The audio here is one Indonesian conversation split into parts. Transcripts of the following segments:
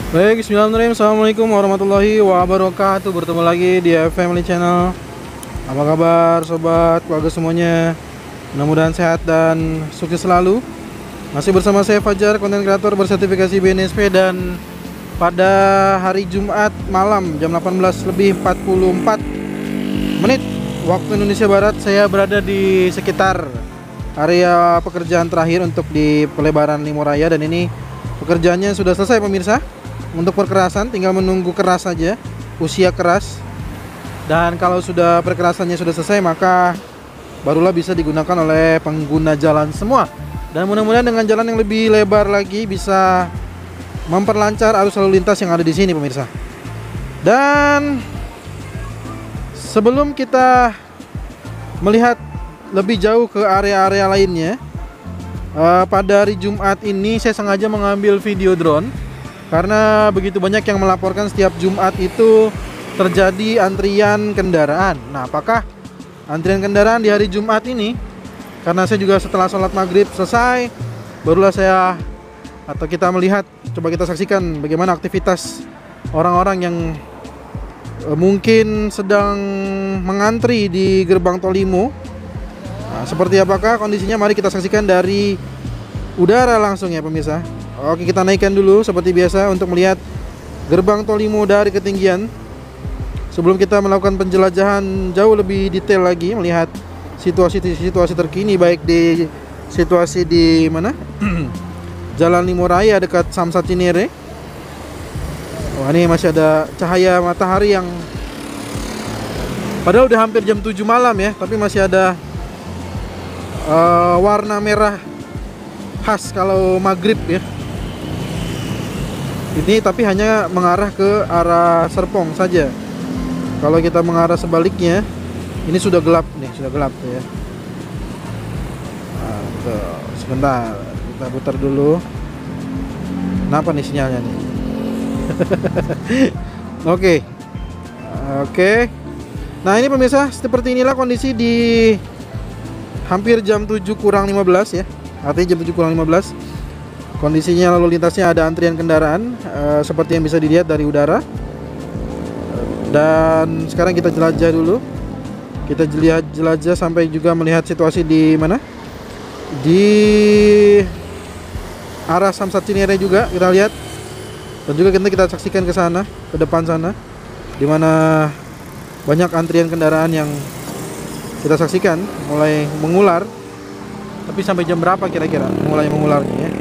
Baik, bismillahirrahmanirrahim. Assalamualaikum warahmatullahi wabarakatuh. Bertemu lagi di Family Channel. Apa kabar sobat, keluarga semuanya? Mudah-mudahan sehat dan sukses selalu. Masih bersama saya Fajar, konten kreator bersertifikasi BNSP. Dan pada hari Jumat malam jam 18:44 waktu Indonesia Barat, saya berada di sekitar area pekerjaan terakhir untuk di pelebaran Limo Raya. Dan ini pekerjaannya sudah selesai pemirsa. Untuk perkerasan tinggal menunggu keras saja, usia keras. Dan kalau sudah perkerasannya sudah selesai, maka barulah bisa digunakan oleh pengguna jalan semua. Dan mudah-mudahan dengan jalan yang lebih lebar lagi bisa memperlancar arus lalu lintas yang ada di sini pemirsa. Dan sebelum kita melihat lebih jauh ke area-area lainnya, pada hari Jumat ini saya sengaja mengambil video drone karena begitu banyak yang melaporkan setiap Jumat itu terjadi antrian kendaraan. Nah, apakah antrian kendaraan di hari Jumat ini? Karena saya juga setelah sholat maghrib selesai, barulah kita melihat, coba kita saksikan bagaimana aktivitas orang-orang yang mungkin sedang mengantri di gerbang tol Limo. Nah, seperti apakah kondisinya? Mari kita saksikan dari udara langsung ya pemirsa. Oke, kita naikkan dulu seperti biasa untuk melihat gerbang tol Limo dari ketinggian. Sebelum kita melakukan penjelajahan jauh lebih detail lagi, melihat situasi terkini, baik di situasi di mana Jalan Limo Raya dekat Samsat Cinere. Wah, ini masih ada cahaya matahari yang padahal udah hampir jam 7 malam ya, tapi masih ada warna merah khas kalau maghrib ya. Ini tapi hanya mengarah ke arah Serpong saja. Kalau kita mengarah sebaliknya, ini sudah gelap nih, sudah gelap ya. Nah, sebentar, kita putar dulu. Kenapa nih sinyalnya nih? Oke. Nah, ini pemirsa, seperti inilah kondisi di hampir jam 7 kurang 15 ya. Artinya jam 7 kurang 15. Kondisinya lalu lintasnya ada antrian kendaraan seperti yang bisa dilihat dari udara. Dan sekarang kita jelajah dulu. Kita jelajah sampai juga melihat situasi di mana? Di arah Samsat Cinere juga kita lihat. Dan juga kita saksikan ke sana, ke depan sana, di mana banyak antrian kendaraan yang kita saksikan mulai mengular. Tapi sampai jam berapa kira-kira mulai mengularnya ya?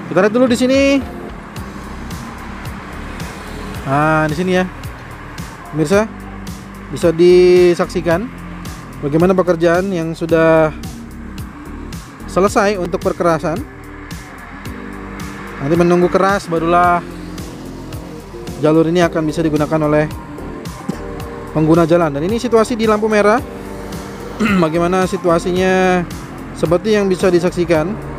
Kita lihat dulu di sini. Nah, di sini ya, pemirsa, bisa disaksikan bagaimana pekerjaan yang sudah selesai untuk perkerasan. Nanti menunggu keras, barulah jalur ini akan bisa digunakan oleh pengguna jalan. Dan ini situasi di lampu merah. Bagaimana situasinya seperti yang bisa disaksikan.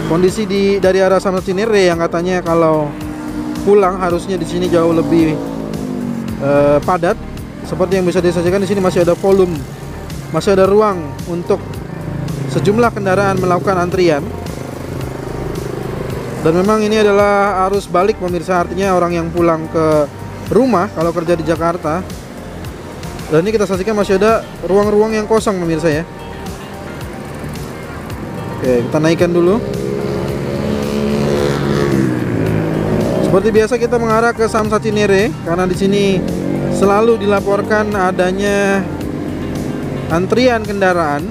Kondisi dari arah Samsat Cinere yang katanya kalau pulang harusnya di sini jauh lebih padat. Seperti yang bisa disaksikan, di sini masih ada volume, masih ada ruang untuk sejumlah kendaraan melakukan antrian. Dan memang ini adalah arus balik pemirsa, artinya orang yang pulang ke rumah kalau kerja di Jakarta. Dan ini kita saksikan masih ada ruang-ruang yang kosong pemirsa ya. Oke, kita naikkan dulu. Seperti biasa kita mengarah ke Samsat Cinere karena di sini selalu dilaporkan adanya antrian kendaraan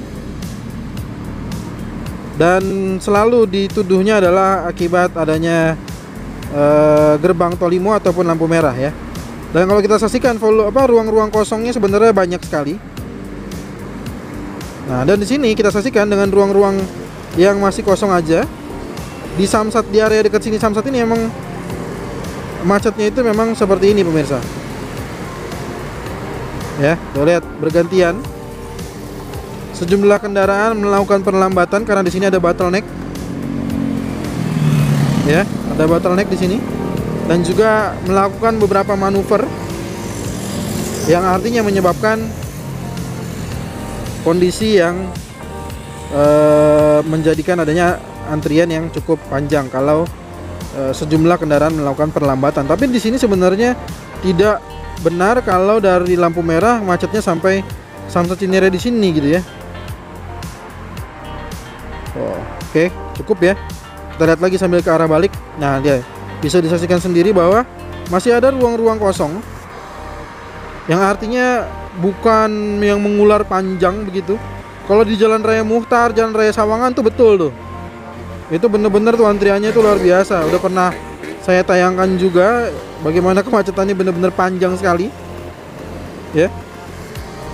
dan selalu dituduhnya adalah akibat adanya gerbang tol Limo ataupun lampu merah ya. Dan kalau kita saksikan ruang-ruang kosongnya sebenarnya banyak sekali. Nah, dan di sini kita saksikan dengan ruang-ruang yang masih kosong aja di Samsat, di area dekat sini Samsat ini memang macetnya itu memang seperti ini pemirsa. Ya, tuh lihat bergantian. Sejumlah kendaraan melakukan perlambatan karena di sini ada bottleneck. Ya, ada bottleneck di sini. Dan juga melakukan beberapa manuver yang artinya menyebabkan kondisi yang menjadikan adanya antrian yang cukup panjang kalau sejumlah kendaraan melakukan perlambatan. Tapi di sini sebenarnya tidak benar kalau dari lampu merah macetnya sampai Samsat Cinere di sini gitu ya. Oke, cukup ya. Kita lihat lagi sambil ke arah balik. Nah, dia bisa disaksikan sendiri bahwa masih ada ruang-ruang kosong, yang artinya bukan yang mengular panjang begitu. Kalau di Jalan Raya Muchtar, Jalan Raya Sawangan tuh betul tuh. Itu bener-bener tuh antriannya tuh luar biasa. Udah pernah saya tayangkan juga bagaimana kemacetannya bener-bener panjang sekali. Ya.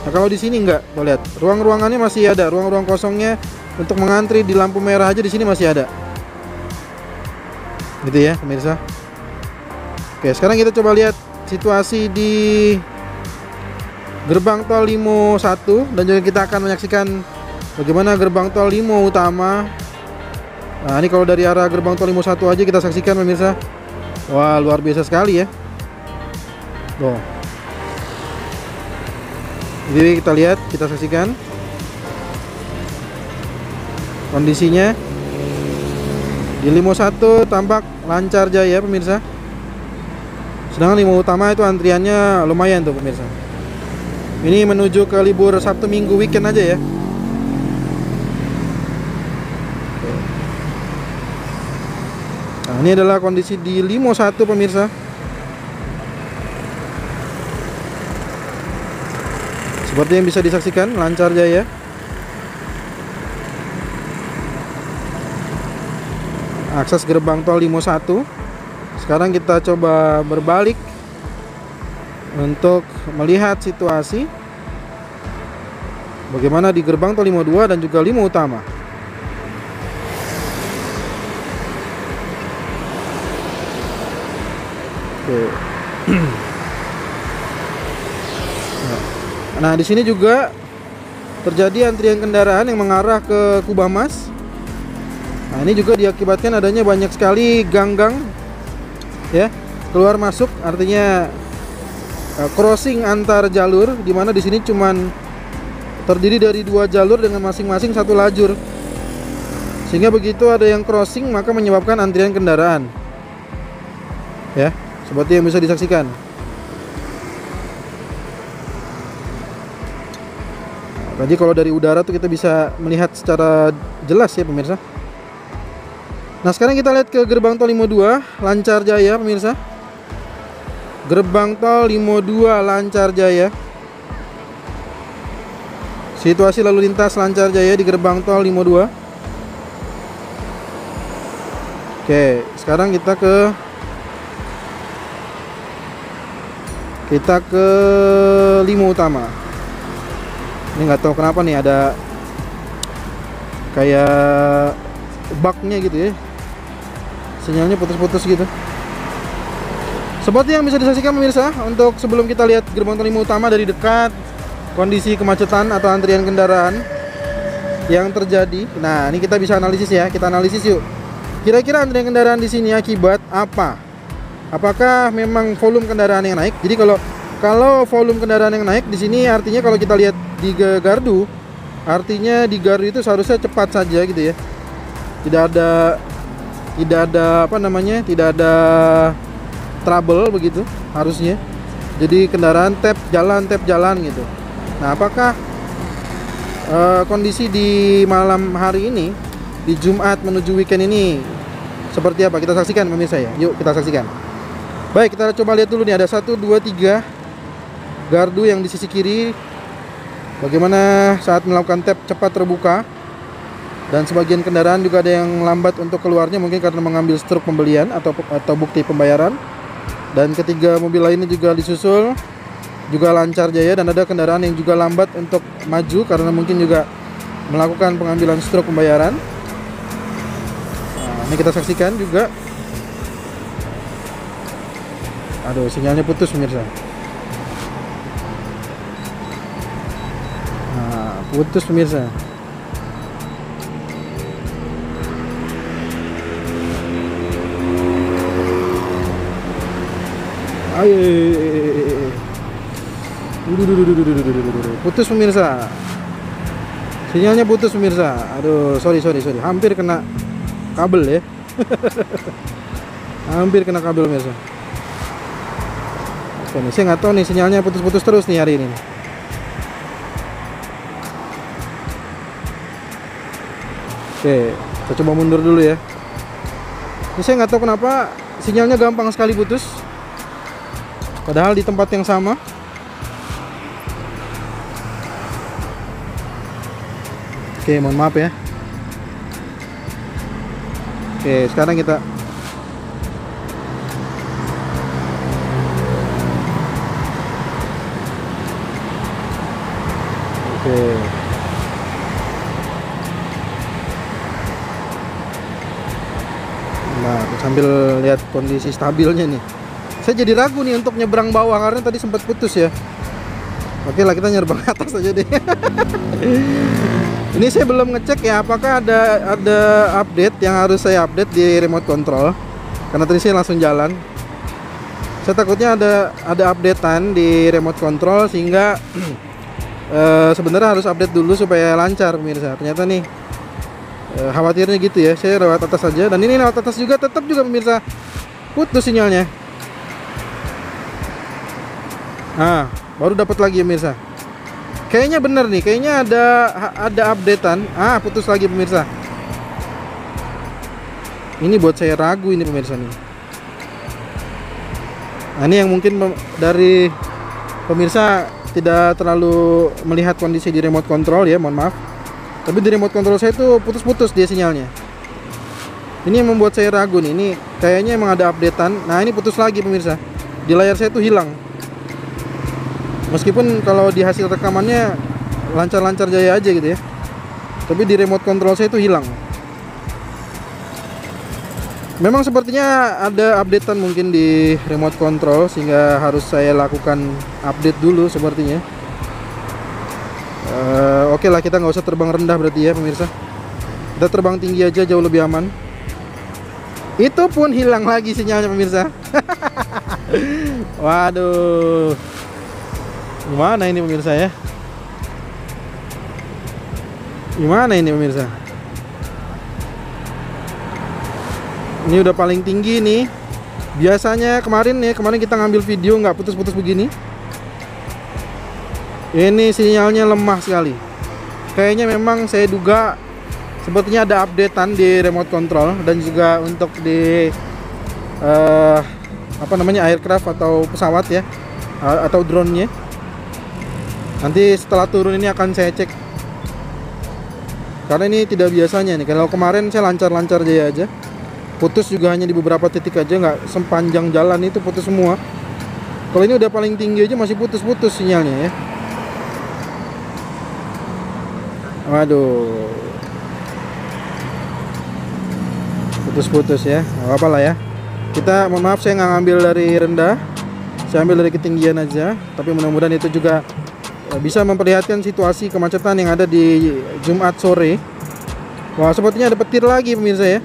Nah, kalau di sini enggak, tuh lihat. Ruang-ruangannya masih ada, ruang-ruang kosongnya untuk mengantri di lampu merah aja di sini masih ada. Gitu ya, pemirsa. Oke, sekarang kita coba lihat situasi di gerbang tol Limo 1, dan juga kita akan menyaksikan bagaimana gerbang tol Limo Utama. Nah, ini kalau dari arah gerbang tol Limo 1 aja kita saksikan pemirsa. Wah, luar biasa sekali ya. Tuh. Jadi kita lihat, kita saksikan kondisinya. Di Limo 1 tampak lancar jaya pemirsa. Sedangkan Limo Utama itu antriannya lumayan tuh pemirsa. Ini menuju ke libur Sabtu Minggu weekend aja ya. Nah, ini adalah kondisi di Limo 1 pemirsa. Seperti yang bisa disaksikan, lancar jaya. Akses gerbang tol Limo 1. Sekarang kita coba berbalik untuk melihat situasi bagaimana di gerbang tol Limo 2 dan juga Limo Utama. Oke. Nah, di sini juga terjadi antrian kendaraan yang mengarah ke Kubah Mas. Nah, ini juga diakibatkan adanya banyak sekali gang-gang ya, keluar masuk, artinya crossing antar jalur, dimana di sini cuman terdiri dari 2 jalur dengan masing-masing 1 lajur, sehingga begitu ada yang crossing maka menyebabkan antrian kendaraan ya, seperti yang bisa disaksikan. Nah, tadi kalau dari udara tuh kita bisa melihat secara jelas ya pemirsa. Nah, sekarang kita lihat ke gerbang tol Limo 2, lancar jaya pemirsa. Gerbang tol Limo 2 lancar jaya. Situasi lalu lintas lancar jaya di gerbang tol Limo 2. Oke, sekarang kita ke Limo Utama. Ini nggak tahu kenapa nih ada kayak bugnya gitu ya. Sinyalnya putus-putus gitu. Seperti yang bisa disaksikan pemirsa, untuk sebelum kita lihat gerbang tol Limo Utama dari dekat, kondisi kemacetan atau antrian kendaraan yang terjadi. Nah, ini kita bisa analisis ya. Kita analisis yuk. Kira-kira antrian kendaraan di sini akibat apa? Apakah memang volume kendaraan yang naik? Jadi kalau volume kendaraan yang naik di sini artinya kalau kita lihat di gardu, artinya di gardu itu seharusnya cepat saja gitu ya. Tidak ada tidak ada trouble begitu harusnya. Jadi kendaraan tap jalan gitu. Nah, apakah kondisi di malam hari ini, di Jumat menuju weekend ini seperti apa? Kita saksikan pemirsa ya. Yuk kita saksikan. Baik, kita coba lihat dulu nih, ada 1, 2, 3 gardu yang di sisi kiri. Bagaimana saat melakukan tap cepat terbuka. Dan sebagian kendaraan juga ada yang lambat untuk keluarnya, mungkin karena mengambil struk pembelian atau bukti pembayaran. Dan ketiga mobil lainnya juga disusul, juga lancar jaya, dan ada kendaraan yang juga lambat untuk maju karena mungkin juga melakukan pengambilan struk pembayaran. Nah, ini kita saksikan juga. Aduh, sinyalnya putus pemirsa. Nah, putus pemirsa. Ayo, putus pemirsa. Sinyalnya putus pemirsa. Aduh, sorry, hampir kena kabel ya. Hampir kena kabel pemirsa. Oke nih, saya nggak tahu nih sinyalnya putus-putus terus nih hari ini. Oke, kita coba mundur dulu ya. Ini saya nggak tahu kenapa sinyalnya gampang sekali putus. Padahal di tempat yang sama. Oke, mohon maaf ya. Oke, sekarang kita Nah, sambil lihat kondisi stabilnya nih. Saya jadi ragu nih untuk nyebrang bawah karena tadi sempat putus ya. Oke lah, kita nyebrang atas aja deh. Ini saya belum ngecek ya apakah ada update yang harus saya update di remote control. Karena tadi saya langsung jalan. Saya takutnya ada updatean di remote control sehingga sebenarnya harus update dulu supaya lancar pemirsa. Ternyata nih khawatirnya gitu ya. Saya lewat atas saja dan ini lewat atas juga tetap juga pemirsa putus sinyalnya. Nah, baru dapat lagi pemirsa. Kayaknya bener nih, kayaknya ada updatean. Putus lagi pemirsa. Ini buat saya ragu ini pemirsa nih. Nah, ini yang mungkin dari pemirsa tidak terlalu melihat kondisi di remote control ya, mohon maaf. Tapi di remote control saya itu putus-putus dia sinyalnya. Ini yang membuat saya ragu nih. Ini kayaknya emang ada updatean. Nah, ini putus lagi pemirsa. Di layar saya itu hilang. Meskipun kalau di hasil rekamannya lancar-lancar jaya aja gitu ya. Tapi di remote control saya itu hilang. Memang sepertinya ada updatean mungkin di remote control sehingga harus saya lakukan update dulu sepertinya. Oke lah, kita nggak usah terbang rendah berarti ya pemirsa. Kita terbang tinggi aja jauh lebih aman. Itu pun hilang lagi sinyalnya pemirsa. Waduh, gimana ini pemirsa ya? Gimana ini pemirsa? Ini udah paling tinggi nih. Biasanya kemarin kita ngambil video nggak putus-putus begini. Ini sinyalnya lemah sekali. Kayaknya memang saya duga sepertinya ada updatean di remote control dan juga untuk di aircraft atau pesawat ya, atau drone-nya. Nanti setelah turun ini akan saya cek. Karena ini tidak biasanya nih. Kalau kemarin saya lancar-lancar jaya aja. Putus juga hanya di beberapa titik aja, nggak sepanjang jalan itu putus semua. Kalau ini udah paling tinggi aja masih putus-putus sinyalnya ya. Waduh, putus-putus ya. Gak apa lah ya. Kita mohon maaf, saya nggak ngambil dari rendah, saya ambil dari ketinggian aja. Tapi mudah-mudahan itu juga bisa memperlihatkan situasi kemacetan yang ada di Jumat sore. Wah, sepertinya ada petir lagi pemirsa ya.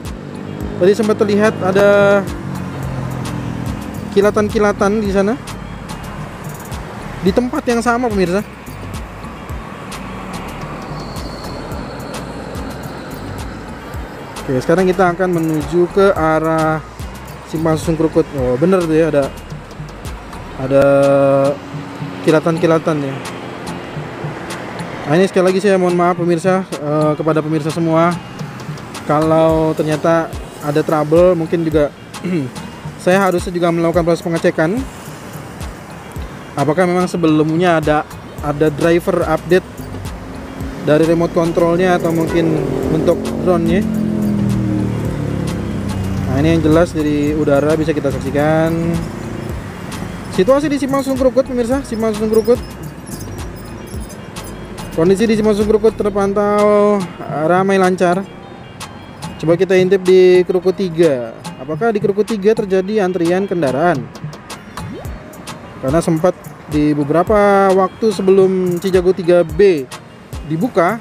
Tadi sempat terlihat ada kilatan-kilatan di sana. Di tempat yang sama pemirsa. Oke, sekarang kita akan menuju ke arah Simpang Susun Krukut. Oh, bener tuh ya, ada kilatan-kilatan ya. Nah, ini sekali lagi saya mohon maaf pemirsa, kepada pemirsa semua. Kalau ternyata ada trouble, mungkin juga saya harusnya juga melakukan proses pengecekan. Apakah memang sebelumnya ada driver update dari remote controlnya atau mungkin untuk drone-nya. Nah, ini yang jelas dari udara bisa kita saksikan situasi di Simpang Susun Krukut pemirsa. Simpang Susun Krukut, kondisi di Simpang Susun Krukut terpantau ramai lancar. Coba kita intip di Krukut 3. Apakah di Krukut 3 terjadi antrian kendaraan? Karena sempat di beberapa waktu sebelum Cijago 3B dibuka,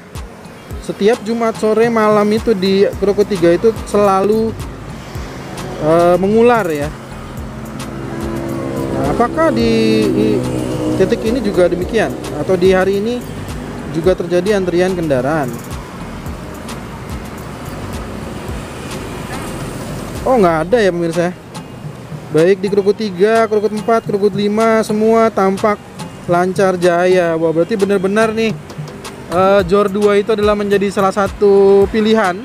setiap Jumat sore malam itu di Krukut 3 itu selalu mengular ya. Nah, apakah di titik ini juga demikian atau di hari ini juga terjadi antrian kendaraan? Oh, nggak ada ya pemirsa. baik di krukut 3, krukut 4, krukut 5 semua tampak lancar jaya. Wah, berarti benar-benar nih JOR 2 itu adalah menjadi salah satu pilihan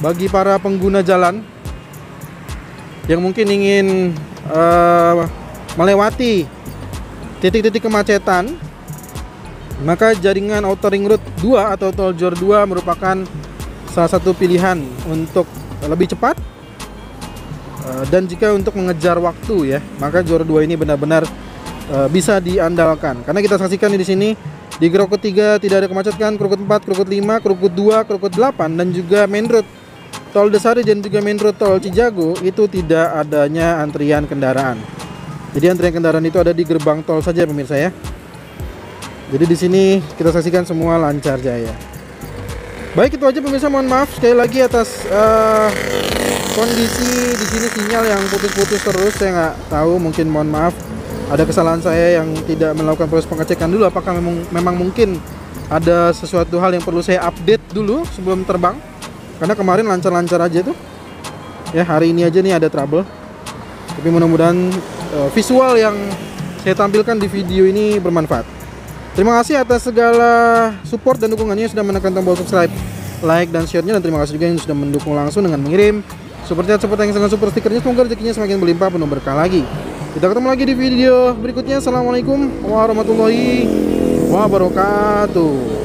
bagi para pengguna jalan yang mungkin ingin melewati titik-titik kemacetan. Maka jaringan Outer Ring Road 2 atau tol JOR 2 merupakan salah satu pilihan untuk lebih cepat. Dan jika untuk mengejar waktu ya, maka JOR 2 ini benar-benar bisa diandalkan. Karena kita saksikan di sini di krukut 3 tidak ada kemacetan, krukut 4, krukut 5, krukut 2, krukut 8 dan juga main road tol Desari dan juga main road tol Cijago itu tidak adanya antrian kendaraan. Jadi antrian kendaraan itu ada di gerbang tol saja pemirsa ya. Jadi di sini kita saksikan semua lancar jaya. Baik, itu aja pemirsa, mohon maaf sekali lagi atas kondisi di sini sinyal yang putus-putus terus. Saya nggak tahu, mungkin mohon maaf ada kesalahan saya yang tidak melakukan proses pengecekan dulu apakah memang mungkin ada sesuatu hal yang perlu saya update dulu sebelum terbang. Karena kemarin lancar-lancar aja tuh. Ya, hari ini aja nih ada trouble. Tapi mudah-mudahan visual yang saya tampilkan di video ini bermanfaat. Terima kasih atas segala support dan dukungannya, sudah menekan tombol subscribe, like, dan share-nya. Dan terima kasih juga yang sudah mendukung langsung dengan mengirim super chat, super thanks, dengan super stikernya. Semoga rezekinya semakin berlimpah penuh berkah lagi. Kita ketemu lagi di video berikutnya. Assalamualaikum warahmatullahi wabarakatuh.